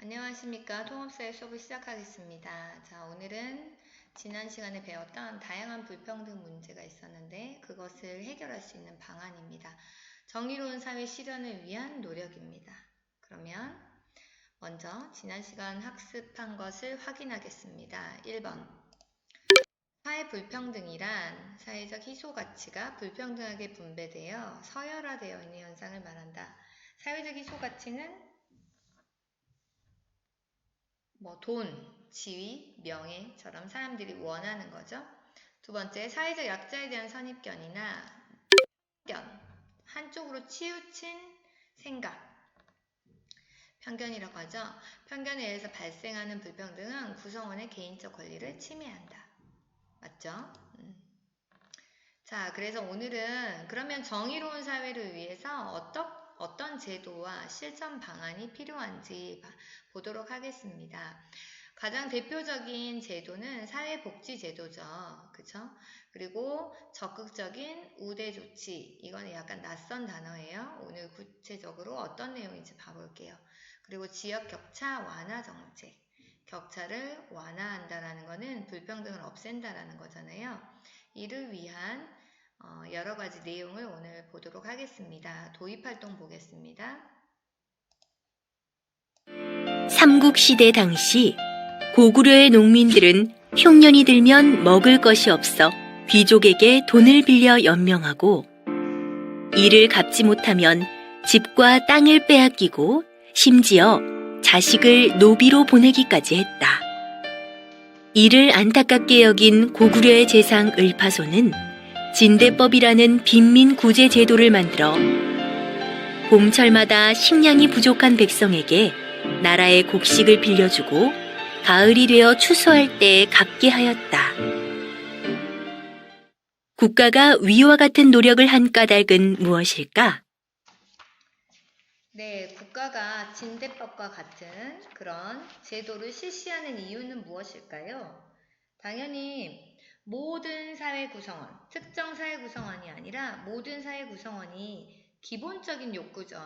안녕하십니까. 통합사회 수업을 시작하겠습니다. 자, 오늘은 지난 시간에 배웠던 다양한 불평등 문제가 있었는데 그것을 해결할 수 있는 방안입니다. 정의로운 사회 실현을 위한 노력입니다. 그러면 먼저 지난 시간 학습한 것을 확인하겠습니다. 1번. 사회 불평등이란 사회적 희소가치가 불평등하게 분배되어 서열화되어 있는 현상을 말한다. 사회적 희소가치는 돈, 지위, 명예처럼 사람들이 원하는 거죠. 두 번째, 사회적 약자에 대한 선입견이나 편견, 한쪽으로 치우친 생각, 편견이라고 하죠. 편견에 의해서 발생하는 불평등은 구성원의 개인적 권리를 침해한다. 맞죠? 자, 그래서 오늘은 그러면 정의로운 사회를 위해서 어떤 제도와 실천 방안이 필요한지 보도록 하겠습니다. 가장 대표적인 제도는 사회복지제도죠. 그쵸? 그리고 적극적인 우대 조치. 이거는 약간 낯선 단어예요. 오늘 구체적으로 어떤 내용인지 봐볼게요. 그리고 지역 격차 완화 정책. 격차를 완화한다라는 거는 불평등을 없앤다라는 거잖아요. 이를 위한 여러 가지 내용을 오늘 보도록 하겠습니다. 도입활동 보겠습니다. 삼국시대 당시 고구려의 농민들은 흉년이 들면 먹을 것이 없어 귀족에게 돈을 빌려 연명하고 이를 갚지 못하면 집과 땅을 빼앗기고 심지어 자식을 노비로 보내기까지 했다. 이를 안타깝게 여긴 고구려의 재상 을파소는 진대법이라는 빈민구제 제도를 만들어 봄철마다 식량이 부족한 백성에게 나라의 곡식을 빌려주고 가을이 되어 추수할 때 갚게 하였다. 국가가 위와 같은 노력을 한 까닭은 무엇일까? 네, 국가가 진대법과 같은 그런 제도를 실시하는 이유는 무엇일까요? 당연히 모든 사회 구성원, 특정 사회 구성원이 아니라 모든 사회 구성원이 기본적인 욕구죠.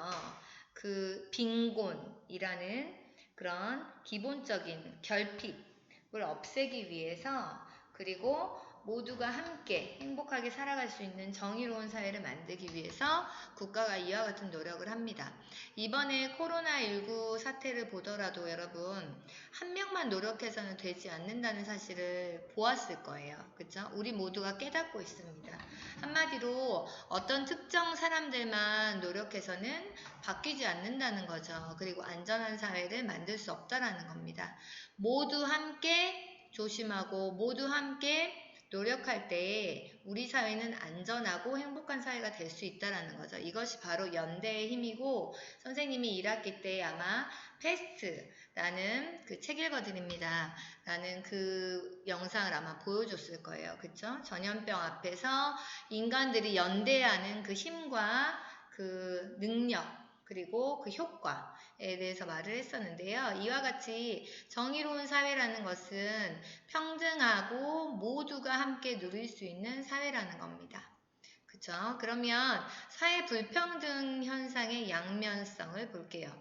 그 빈곤이라는 그런 기본적인 결핍을 없애기 위해서 그리고 모두가 함께 행복하게 살아갈 수 있는 정의로운 사회를 만들기 위해서 국가가 이와 같은 노력을 합니다. 이번에 코로나19 사태를 보더라도 여러분 한 명만 노력해서는 되지 않는다는 사실을 보았을 거예요. 그렇죠? 우리 모두가 깨닫고 있습니다. 한마디로 어떤 특정 사람들만 노력해서는 바뀌지 않는다는 거죠. 그리고 안전한 사회를 만들 수 없다라는 겁니다. 모두 함께 조심하고 모두 함께 노력할 때 우리 사회는 안전하고 행복한 사회가 될 수 있다는 거죠. 이것이 바로 연대의 힘이고 선생님이 1학기 때 아마 패스트라는 그 책 읽어드립니다. 라는 그 영상을 아마 보여줬을 거예요. 그쵸? 전염병 앞에서 인간들이 연대하는 그 힘과 그 능력 그리고 그 효과에 대해서 말을 했었는데요. 이와 같이 정의로운 사회라는 것은 평등하고 모두가 함께 누릴 수 있는 사회라는 겁니다. 그쵸? 그러면 사회 불평등 현상의 양면성을 볼게요.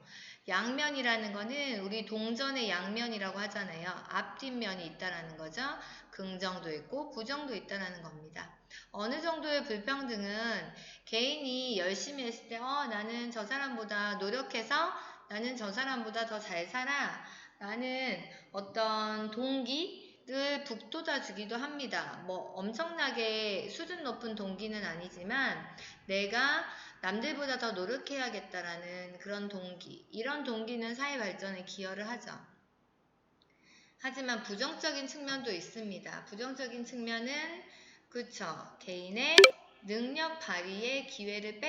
양면이라는 거는 우리 동전의 양면이라고 하잖아요. 앞뒷면이 있다라는 거죠. 긍정도 있고 부정도 있다라는 겁니다. 어느 정도의 불평등은 개인이 열심히 했을 때 나는 저 사람보다 노력해서 나는 저 사람보다 더 잘 살아 라는 어떤 동기를 북돋아 주기도 합니다. 엄청나게 수준 높은 동기는 아니지만 내가 남들보다 더 노력해야겠다라는 그런 동기, 이런 동기는 사회 발전에 기여를 하죠. 하지만 부정적인 측면도 있습니다. 부정적인 측면은 그쵸, 개인의 능력 발휘의 기회를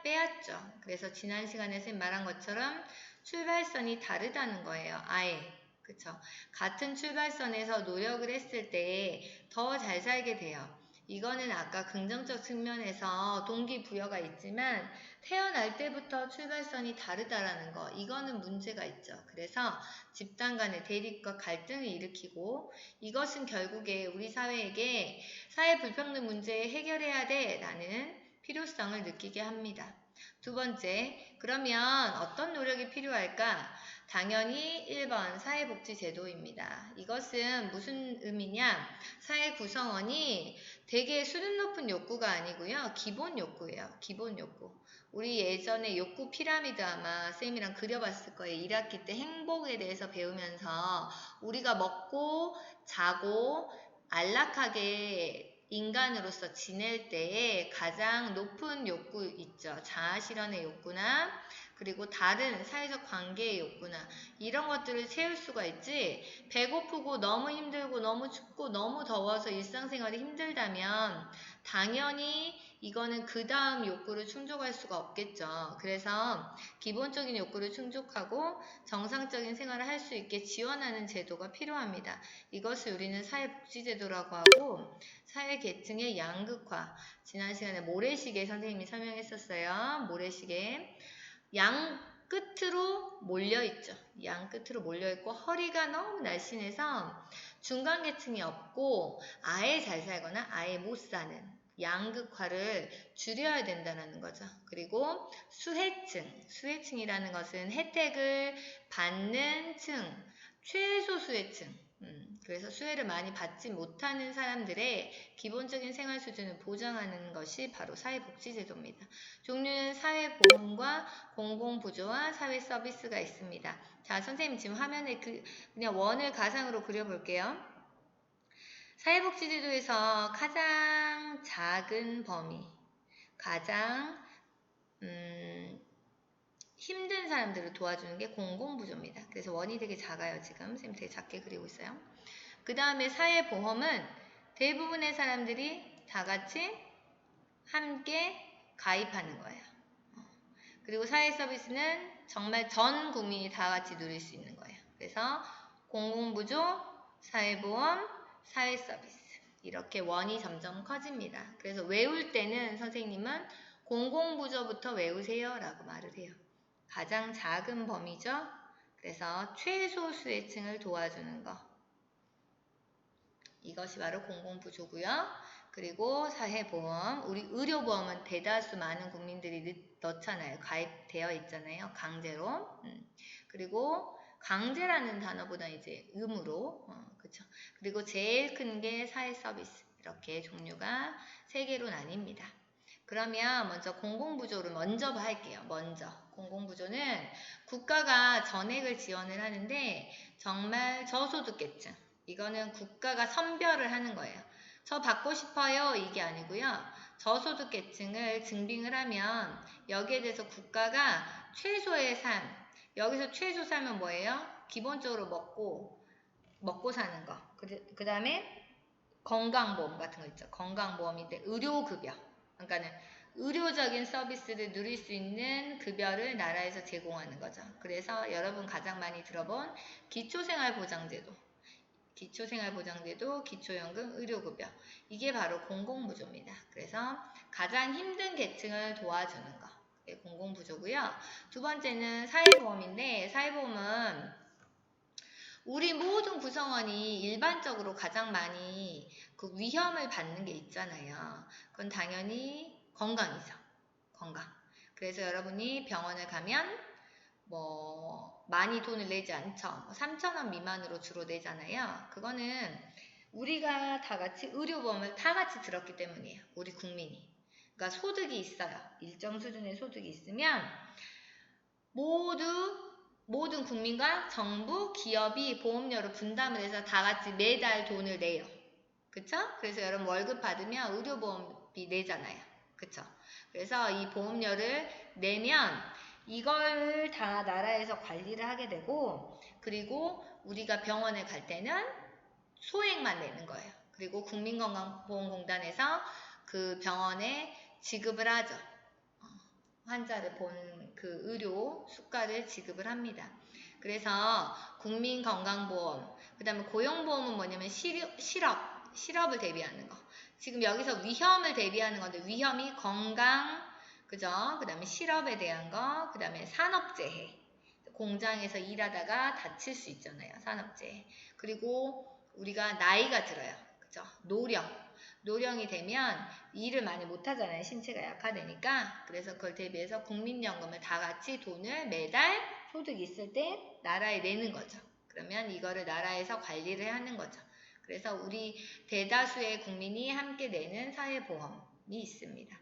빼앗죠. 그래서 지난 시간에 쌤 말한 것처럼 출발선이 다르다는 거예요. 아예. 그쵸. 같은 출발선에서 노력을 했을 때 더 잘 살게 돼요. 이거는 아까 긍정적 측면에서 동기부여가 있지만 태어날 때부터 출발선이 다르다라는 거, 이거는 문제가 있죠. 그래서 집단 간의 대립과 갈등을 일으키고 이것은 결국에 우리 사회에게 사회 불평등 문제에 해결해야 돼 라는 필요성을 느끼게 합니다. 두 번째, 그러면 어떤 노력이 필요할까? 당연히 1번 사회복지제도입니다. 이것은 무슨 의미냐? 사회 구성원이 되게 수준 높은 욕구가 아니고요. 기본 욕구예요. 기본 욕구. 우리 예전에 욕구 피라미드 아마 쌤이랑 그려봤을 거예요. 1학기 때 행복에 대해서 배우면서 우리가 먹고 자고 안락하게 인간으로서 지낼 때에 가장 높은 욕구 있죠. 자아실현의 욕구나 그리고 다른 사회적 관계의 욕구나 이런 것들을 채울 수가 있지. 배고프고 너무 힘들고 너무 춥고 너무 더워서 일상생활이 힘들다면 당연히 이거는 그 다음 욕구를 충족할 수가 없겠죠. 그래서 기본적인 욕구를 충족하고 정상적인 생활을 할 수 있게 지원하는 제도가 필요합니다. 이것을 우리는 사회복지제도라고 하고 사회계층의 양극화, 지난 시간에 모래시계 선생님이 설명했었어요. 모래시계 양 끝으로 몰려있죠. 양 끝으로 몰려있고 허리가 너무 날씬해서 중간계층이 없고 아예 잘 살거나 아예 못 사는 양극화를 줄여야 된다는 거죠. 그리고 수혜층이라는 것은 혜택을 받는 층, 최소 수혜층. 그래서 수혜를 많이 받지 못하는 사람들의 기본적인 생활 수준을 보장하는 것이 바로 사회복지제도입니다. 종류는 사회보험과 공공부조와 사회서비스가 있습니다. 자, 선생님 지금 화면에 그냥 원을 가상으로 그려볼게요. 사회복지제도에서 가장 작은 범위, 가장 힘든 사람들을 도와주는 게 공공부조입니다. 그래서 원이 되게 작아요. 지금 선생님 되게 작게 그리고 있어요. 그 다음에 사회보험은 대부분의 사람들이 다 같이 함께 가입하는 거예요. 그리고 사회서비스는 정말 전 국민이 다 같이 누릴 수 있는 거예요. 그래서 공공부조, 사회보험, 사회서비스 이렇게 원이 점점 커집니다. 그래서 외울 때는 선생님은 공공부조부터 외우세요 라고 말을 해요. 가장 작은 범위죠. 그래서 최소 수혜층을 도와주는 거. 이것이 바로 공공부조고요. 그리고 사회보험, 우리 의료보험은 대다수 많은 국민들이 넣잖아요. 가입되어 있잖아요. 강제로. 그리고 강제라는 단어보다 이제 의무로. 그쵸. 그리고 제일 큰 게 사회서비스. 이렇게 종류가 3개로 나뉩니다. 그러면 먼저 공공부조를 먼저 할게요. 먼저 공공부조는 국가가 전액을 지원을 하는데 정말 저소득계층 이거는 국가가 선별을 하는 거예요. 저 받고 싶어요 이게 아니고요. 저소득계층을 증빙을 하면 여기에 대해서 국가가 최소의 삶 여기서 최소 삶은 뭐예요? 기본적으로 먹고 사는 거. 그 다음에 건강보험 같은 거 있죠. 건강보험인데 의료급여. 그러니까는 의료적인 서비스를 누릴 수 있는 급여를 나라에서 제공하는 거죠. 그래서 여러분 가장 많이 들어본 기초생활보장제도, 기초연금, 의료급여. 이게 바로 공공부조입니다. 그래서 가장 힘든 계층을 도와주는 거. 네, 공공부조고요. 두 번째는 사회보험인데 사회보험은 우리 모든 구성원이 일반적으로 가장 많이 그 위험을 받는 게 있잖아요. 그건 당연히 건강이죠. 건강. 그래서 여러분이 병원을 가면 많이 돈을 내지 않죠. 3,000원 미만으로 주로 내잖아요. 그거는 우리가 다 같이 의료보험을 다 같이 들었기 때문이에요. 우리 국민이. 그러니까 소득이 있어요. 일정 수준의 소득이 있으면 모든 국민과 정부, 기업이 보험료를 분담을 해서 다 같이 매달 돈을 내요. 그쵸? 그래서 여러분 월급 받으면 의료보험비 내잖아요. 그쵸? 그래서 이 보험료를 내면 이걸 다 나라에서 관리를 하게 되고 그리고 우리가 병원에 갈 때는 소액만 내는 거예요. 그리고 국민건강보험공단에서 그 병원에 지급을 하죠. 환자를 본 그 의료 수가를 지급을 합니다. 그래서 국민건강보험, 그 다음에 고용보험은 뭐냐면 실업을 대비하는 거. 지금 여기서 위험을 대비하는 건데 위험이 건강, 그죠? 그 다음에 실업에 대한 거, 그 다음에 산업재해. 공장에서 일하다가 다칠 수 있잖아요. 산업재해. 그리고 우리가 나이가 들어요. 그죠? 노령. 노령이 되면 일을 많이 못하잖아요. 신체가 약화되니까. 그래서 그걸 대비해서 국민연금을 다 같이 돈을 매달 소득 있을 때 나라에 내는 거죠. 그러면 이거를 나라에서 관리를 하는 거죠. 그래서 우리 대다수의 국민이 함께 내는 사회보험이 있습니다.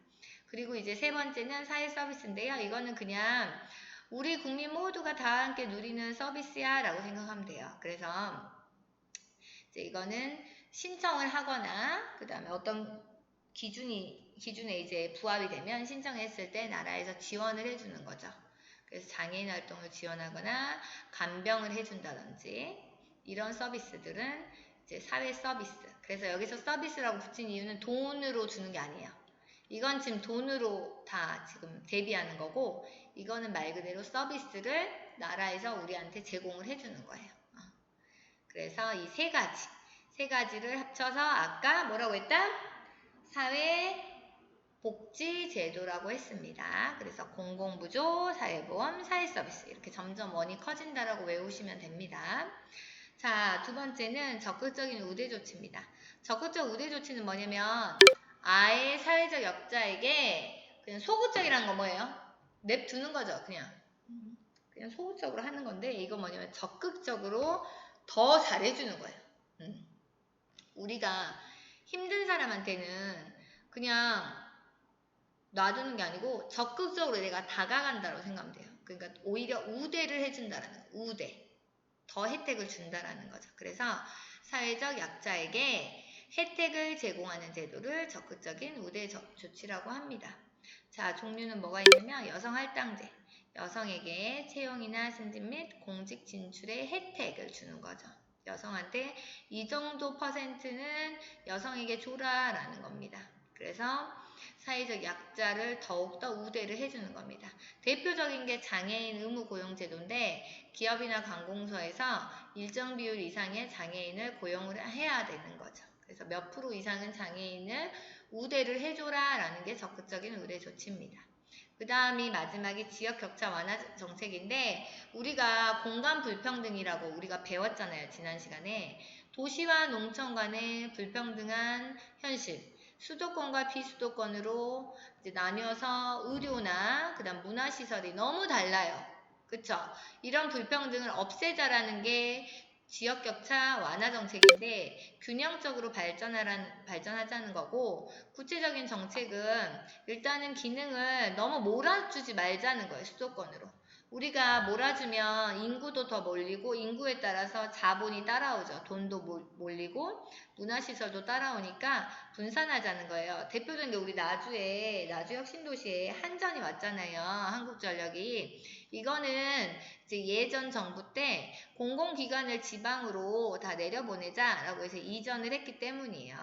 그리고 이제 세 번째는 사회 서비스인데요. 이거는 그냥 우리 국민 모두가 다 함께 누리는 서비스야 라고 생각하면 돼요. 그래서 이제 이거는 신청을 하거나 그 다음에 어떤 기준에 이제 부합이 되면 신청했을 때 나라에서 지원을 해주는 거죠. 그래서 장애인 활동을 지원하거나 간병을 해준다든지 이런 서비스들은 이제 사회 서비스. 그래서 여기서 서비스라고 붙인 이유는 돈으로 주는 게 아니에요. 이건 지금 돈으로 다 지금 대비하는 거고, 이거는 말 그대로 서비스를 나라에서 우리한테 제공을 해주는 거예요. 그래서 이 세 가지를 합쳐서 아까 뭐라고 했다? 사회복지제도라고 했습니다. 그래서 공공부조, 사회보험, 사회서비스 이렇게 점점 원이 커진다라고 외우시면 됩니다. 자, 두 번째는 적극적인 우대조치입니다. 적극적 우대조치는 뭐냐면 아예 사회적 약자에게 그냥 소극적이라는 건 뭐예요? 냅두는 거죠. 그냥 소극적으로 하는 건데 이거 뭐냐면 적극적으로 더 잘해주는 거예요. 우리가 힘든 사람한테는 그냥 놔두는 게 아니고 적극적으로 내가 다가간다고 생각하면 돼요. 그러니까 오히려 우대를 해준다라는 거예요. 우대. 더 혜택을 준다라는 거죠. 그래서 사회적 약자에게 혜택을 제공하는 제도를 적극적인 우대 조치라고 합니다. 자, 종류는 뭐가 있냐면 여성 할당제. 여성에게 채용이나 승진 및 공직 진출의 혜택을 주는 거죠. 여성한테 이 정도 퍼센트는 여성에게 줘라라는 겁니다. 그래서 사회적 약자를 더욱더 우대를 해주는 겁니다. 대표적인 게 장애인 의무 고용제도인데 기업이나 관공서에서 일정 비율 이상의 장애인을 고용을 해야 되는 거죠. 그래서 몇 프로 이상은 장애인을 우대를 해줘라 라는 게 적극적인 우대 조치입니다. 그 다음이 마지막이 지역 격차 완화 정책인데 우리가 공간 불평등이라고 우리가 배웠잖아요. 지난 시간에. 도시와 농촌 간의 불평등한 현실. 수도권과 비수도권으로 이제 나뉘어서 의료나 그다음 문화시설이 너무 달라요. 그쵸? 이런 불평등을 없애자라는 게 지역격차 완화 정책인데 균형적으로 발전하자는 거고 구체적인 정책은 일단은 기능을 너무 몰아주지 말자는 거예요. 수도권으로. 우리가 몰아주면 인구도 더 몰리고 인구에 따라서 자본이 따라오죠. 돈도 몰리고 문화시설도 따라오니까 분산하자는 거예요. 대표적인 게 우리 나주 혁신도시에 한전이 왔잖아요. 한국전력이. 이거는 이제 예전 정부 때 공공기관을 지방으로 다 내려보내자라고 해서 이전을 했기 때문이에요.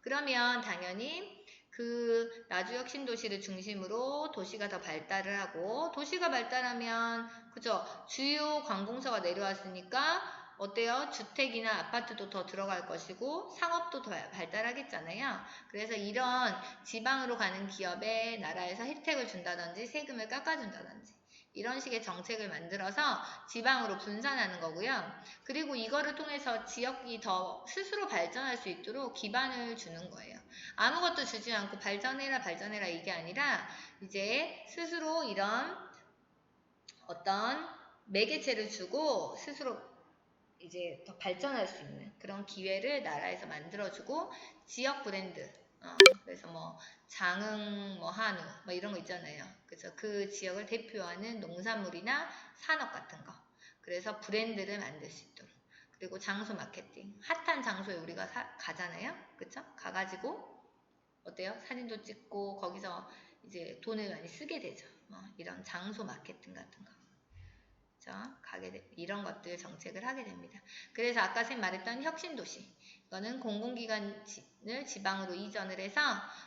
그러면 당연히 그 나주혁신도시를 중심으로 도시가 더 발달을 하고 도시가 발달하면 그죠? 주요 관공서가 내려왔으니까 어때요? 주택이나 아파트도 더 들어갈 것이고 상업도 더 발달하겠잖아요. 그래서 이런 지방으로 가는 기업에 나라에서 혜택을 준다든지 세금을 깎아준다든지 이런 식의 정책을 만들어서 지방으로 분산하는 거고요. 그리고 이거를 통해서 지역이 더 스스로 발전할 수 있도록 기반을 주는 거예요. 아무것도 주지 않고 발전해라 이게 아니라 이제 스스로 이런 어떤 매개체를 주고 스스로 이제 더 발전할 수 있는 그런 기회를 나라에서 만들어주고 지역 브랜드 그래서 뭐 장흥 뭐 한우 뭐 이런 거 있잖아요. 그래서 그 지역을 대표하는 농산물이나 산업 같은 거 그래서 브랜드를 만들 수 있도록 그리고 장소 마케팅 핫한 장소에 우리가 가잖아요. 그쵸? 가가지고 어때요? 사진도 찍고 거기서 이제 돈을 많이 쓰게 되죠. 이런 장소 마케팅 같은 거. 이런 것들 정책을 하게 됩니다. 그래서 아까 쌤 말했던 혁신도시 이거는 공공기관을 지방으로 이전을 해서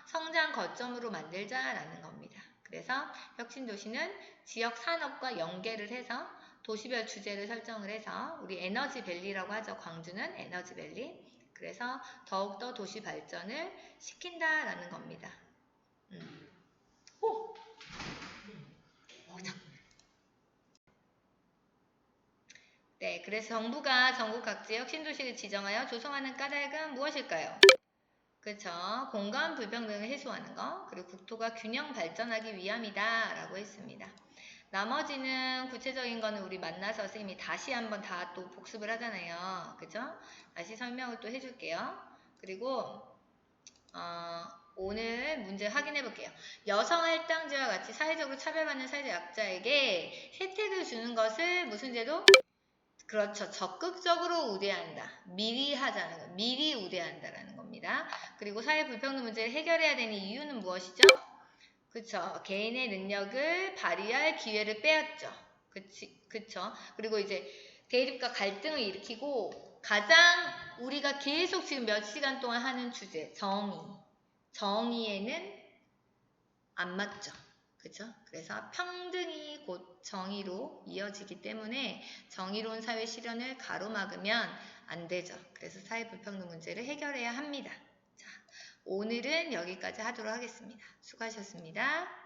성장 거점으로 만들자라는 겁니다. 그래서 혁신도시는 지역 산업과 연계를 해서 도시별 주제를 설정을 해서 우리 에너지밸리라고 하죠. 광주는 에너지밸리. 그래서 더욱더 도시 발전을 시킨다라는 겁니다. 네, 그래서 정부가 전국 각지의 혁신도시를 지정하여 조성하는 까닭은 무엇일까요? 그쵸? 공간 불평등을 해소하는 거, 그리고 국토가 균형 발전하기 위함이다 라고 했습니다. 나머지는 구체적인 거는 우리 만나서 선생님이 다시 한번 다 또 복습을 하잖아요. 그죠? 다시 설명을 또 해줄게요. 그리고 오늘 문제 확인해 볼게요. 여성 할당제와 같이 사회적으로 차별받는 사회적 약자에게 혜택을 주는 것을 무슨 제도? 그렇죠. 적극적으로 우대한다. 미리 하자는 거. 미리 우대한다라는 겁니다. 그리고 사회 불평등 문제를 해결해야 되는 이유는 무엇이죠? 그쵸. 개인의 능력을 발휘할 기회를 빼앗죠. 그쵸. 그리고 이제 대립과 갈등을 일으키고 가장 우리가 계속 지금 몇 시간 동안 하는 주제, 정의. 정의에는 안 맞죠. 그죠? 그래서 평등이 곧 정의로 이어지기 때문에 정의로운 사회 실현을 가로막으면 안 되죠. 그래서 사회 불평등 문제를 해결해야 합니다. 자, 오늘은 여기까지 하도록 하겠습니다. 수고하셨습니다.